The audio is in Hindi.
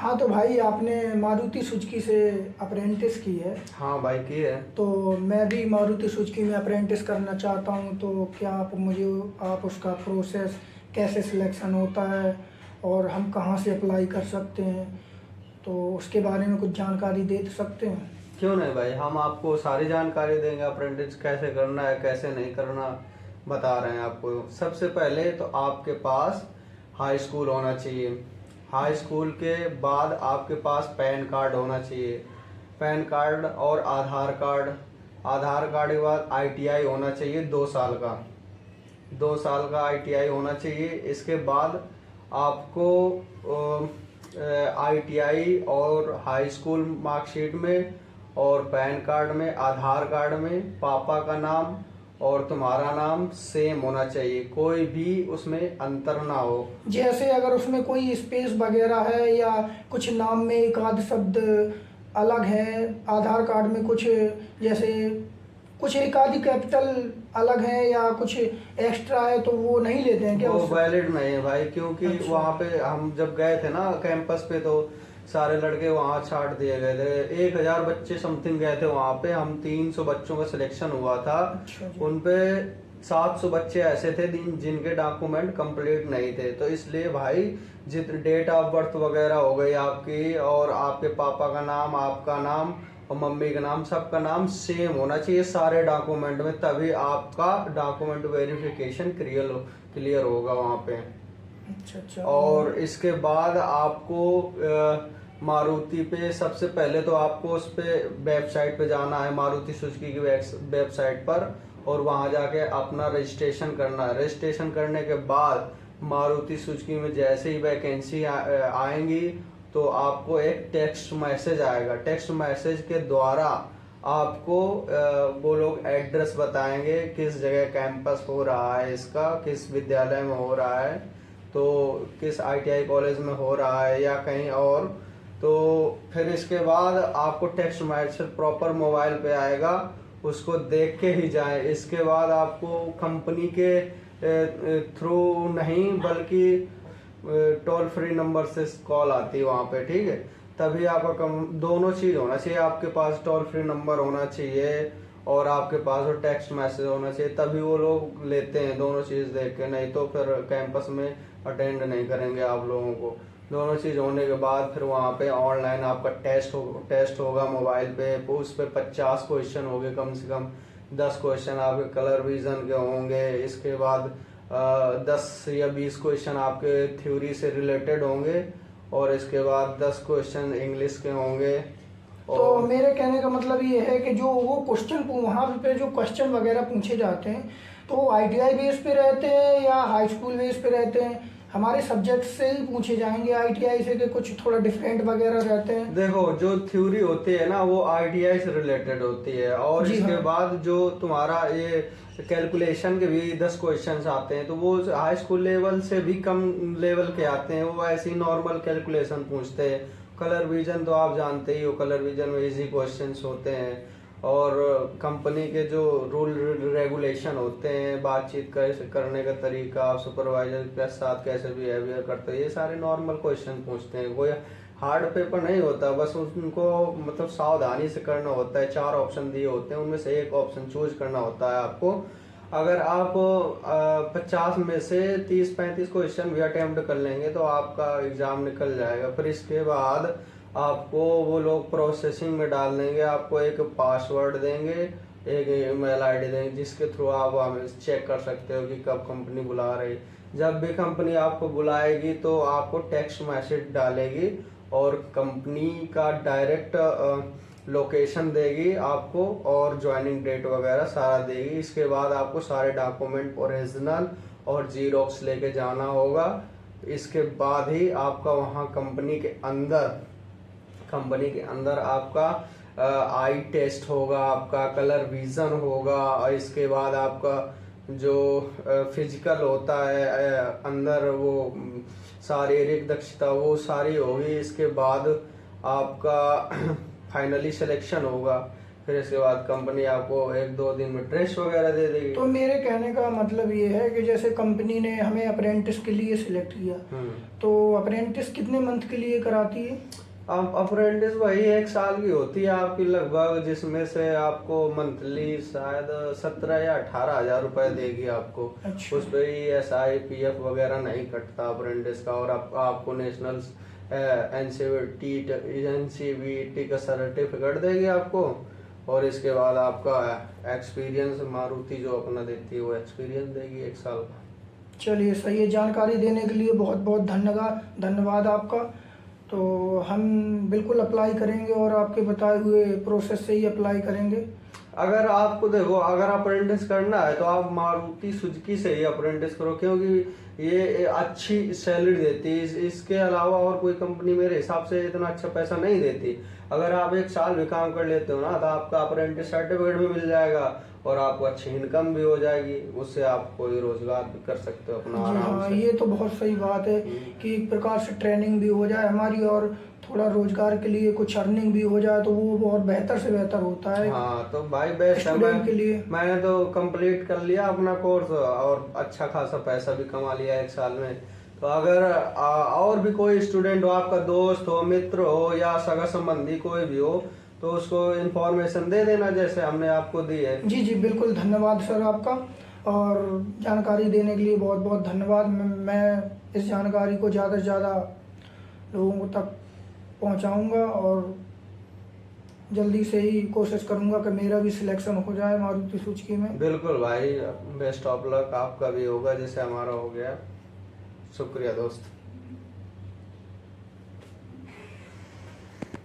हाँ तो भाई आपने मारुति सुजुकी से अप्रेंटिस की है। हाँ भाई की है। तो मैं भी मारुति सुजुकी में अप्रेंटिस करना चाहता हूँ, तो क्या आप उसका प्रोसेस कैसे सिलेक्शन होता है और हम कहाँ से अप्लाई कर सकते हैं, तो उसके बारे में कुछ जानकारी दे सकते हैं? क्यों नहीं भाई, हम आपको सारी जानकारी देंगे। अप्रेंटिस कैसे करना है कैसे नहीं करना बता रहे हैं आपको। सबसे पहले तो आपके पास हाई स्कूल होना चाहिए। हाई स्कूल के बाद आपके पास पैन कार्ड होना चाहिए। पैन कार्ड और आधार कार्ड। आधार कार्ड के बाद आईटीआई होना चाहिए 2 साल का। 2 साल का आईटीआई होना चाहिए। इसके बाद आपको आईटीआई और हाई स्कूल मार्कशीट में और पैन कार्ड में आधार कार्ड में पापा का नाम और तुम्हारा नाम सेम होना चाहिए, कोई भी उसमें अंतर ना हो। जैसे अगर उसमें कोई स्पेस वगैरह है या कुछ नाम में एक आध शब्द अलग है, आधार कार्ड में कुछ जैसे कुछ एक आधी कैपिटल अलग है या कुछ एक्स्ट्रा है, तो वो नहीं लेते हैं क्या वो उससे? वैलिड नहीं है भाई, क्योंकि अच्छा। वहाँ पे हम जब गए थे ना कैंपस पे, तो सारे लड़के वहाँ छाट दिए गए थे। 1000 बच्चे समथिंग गए थे वहाँ पे। हम 300 बच्चों का सिलेक्शन हुआ था। अच्छा जी। उनपे 700 बच्चे ऐसे थे जिनके डॉक्यूमेंट कंप्लीट नहीं थे। तो इसलिए भाई जितने डेट ऑफ बर्थ वगैरह हो गई आपकी, और आपके पापा का नाम, आपका नाम और मम्मी का नाम, सबका नाम सेम होना चाहिए सारे डॉक्यूमेंट में, तभी आपका डॉक्यूमेंट वेरिफिकेशन क्लियर होगा वहाँ पे। अच्छा अच्छा। और इसके बाद आपको मारुति पे सबसे पहले तो आपको उस पे वेबसाइट पे जाना है, मारुति सुजुकी की वेबसाइट पर, और वहां जाके अपना रजिस्ट्रेशन करना है। रजिस्ट्रेशन करने के बाद मारुति सुजुकी में जैसे ही वैकेंसी आएंगी तो आपको एक टेक्स्ट मैसेज आएगा। टेक्स्ट मैसेज के द्वारा आपको वो लोग एड्रेस बताएंगे किस जगह कैंपस हो रहा है इसका, किस विद्यालय में हो रहा है, तो किस आईटीआई कॉलेज में हो रहा है या कहीं और। तो फिर इसके बाद आपको टेक्स्ट मैसेज प्रॉपर मोबाइल पे आएगा, उसको देख के ही जाएं। इसके बाद आपको कंपनी के थ्रू नहीं बल्कि टोल फ्री नंबर से कॉल आती है वहाँ पे, ठीक है। तभी आपका दोनों चीज होना चाहिए, आपके पास टोल फ्री नंबर होना चाहिए और आपके पास वो टेक्स्ट मैसेज होना चाहिए, तभी वो लोग लेते हैं। दोनों चीज देख के, नहीं तो फिर कैंपस में अटेंड नहीं करेंगे आप लोगों को। दोनों चीज होने के बाद फिर वहाँ पे ऑनलाइन आपका टेस्ट होगा मोबाइल पे। उस पे 50 क्वेश्चन होंगे कम से कम। 10 क्वेश्चन आपके कलर विजन के होंगे। इसके बाद 10 या 20 क्वेश्चन आपके थ्योरी से रिलेटेड होंगे, और इसके बाद 10 क्वेश्चन इंग्लिश के होंगे। तो मेरे कहने का मतलब ये है कि जो वो क्वेश्चन वहाँ पे जो क्वेश्चन वगैरह पूछे जाते हैं, तो वो आईटीआई बेस पे रहते हैं या हाई स्कूल बेस पे रहते हैं? हमारे सब्जेक्ट से ही पूछे जाएंगे आईटीआई से, कि कुछ थोड़ा डिफरेंट वगैरह रहते हैं? देखो, जो थ्योरी होती है ना वो आईटीआई से रिलेटेड होती है, और जी इसके हाँ। बाद जो तुम्हारा ये कैलकुलेशन के भी 10 क्वेश्चंस आते हैं, तो वो हाई स्कूल लेवल से भी कम लेवल के आते हैं। वो ऐसे ही नॉर्मल कैलकुलेशन पूछते हैं। कलर विजन तो आप जानते ही हो, कलर विजन में इजी क्वेश्चंस होते हैं। और कंपनी के जो रूल रेगुलेशन होते हैं, बातचीत कैसे करने का तरीका, आप सुपरवाइजर के साथ कैसे बिहेवियर करते हो, ये सारे नॉर्मल क्वेश्चन पूछते हैं। कोई हार्ड पेपर नहीं होता, बस उनको मतलब सावधानी से करना होता है। 4 ऑप्शन दिए होते हैं, उनमें से एक ऑप्शन चूज करना होता है आपको। अगर आप 50 में से 30-35 क्वेश्चन भी अटेम्प्ट कर लेंगे तो आपका एग्जाम निकल जाएगा। फिर इसके बाद आपको वो लोग प्रोसेसिंग में डाल देंगे, आपको एक पासवर्ड देंगे, एक ईमेल आईडी देंगे, जिसके थ्रू आप चेक कर सकते हो कि कब कंपनी बुला रही। जब भी कंपनी आपको बुलाएगी तो आपको टेक्स्ट मैसेज डालेगी और कंपनी का डायरेक्ट लोकेशन देगी आपको, और ज्वाइनिंग डेट वगैरह सारा देगी। इसके बाद आपको सारे डॉक्यूमेंट ओरिजिनल और जीरोक्स लेके जाना होगा। इसके बाद ही आपका वहाँ कंपनी के अंदर आपका आई टेस्ट होगा, आपका कलर विजन होगा, और इसके बाद आपका जो फिजिकल होता है अंदर, वो शारीरिक दक्षता वो सारी होगी। इसके बाद आपका फाइनली सिलेक्शन होगा। फिर इसके बाद कंपनी आपको 1-2 दिन में ड्रेस वगैरह दे देगी। तो मेरे कहने का मतलब ये है कि जैसे कंपनी ने हमें अप्रेंटिस के लिए सिलेक्ट किया, तो अप्रेंटिस कितने मंथ के लिए कराती है? अब अप्रेंटिस वही 1 साल की होती है आपकी लगभग, जिसमें से आपको मंथली शायद 17 या 18 हजार रुपए देगी आपको। अच्छा। उस पर ESI PF वगैरह नहीं कटता अप्रेंटिस का, और आपको नेशनल NCVT का सर्टिफिकेट देगी आपको। और इसके बाद आपका एक्सपीरियंस मारुति जो अपना देती है वो एक्सपीरियंस देगी 1 साल का। चलिए सही है, जानकारी देने के लिए बहुत बहुत धन्यवाद आपका। तो हम बिल्कुल अप्लाई करेंगे और आपके बताए हुए प्रोसेस से ही अप्लाई करेंगे। अगर आपको देखो, अगर अप्रेंटिस करना है तो आप मारुति सुजुकी से ही अप्रेंटिस करो, क्योंकि ये अच्छी सैलरी देती है। इसके अलावा और कोई कंपनी मेरे हिसाब से इतना अच्छा पैसा नहीं देती। अगर आप 1 साल भी काम कर लेते हो ना, तो आपका अप्रेंटिस सर्टिफिकेट भी मिल जाएगा और आपको अच्छी इनकम भी हो जाएगी। उससे आप कोई रोजगार भी कर सकते हो अपना आराम हाँ, से। ये तो बहुत सही बात है कि एक प्रकार से ट्रेनिंग भी हो जाए हमारी और थोड़ा रोजगार के लिए कुछ अर्निंग भी हो जाए, तो वो और बेहतर से बेहतर होता है। हाँ तो भाई बेस्ट है। स्टूडेंट के लिए मैंने तो कंप्लीट कर लिया अपना कोर्स और अच्छा खासा पैसा भी कमा लिया 1 साल में। तो अगर और भी कोई स्टूडेंट हो, आपका दोस्त हो, मित्र हो या सगा संबंधी कोई भी हो, तो उसको इन्फॉर्मेशन दे देना जैसे हमने आपको दी है। जी जी बिल्कुल, धन्यवाद सर आपका, और जानकारी देने के लिए बहुत बहुत धन्यवाद। मैं इस जानकारी को ज़्यादा से ज़्यादा लोगों तक पहुंचाऊंगा और जल्दी से ही कोशिश करूंगा कि मेरा भी सिलेक्शन हो जाए मारुति सुजुकी में। बिल्कुल भाई, बेस्ट ऑफ लक, आपका भी होगा जैसे हमारा हो गया। शुक्रिया दोस्त।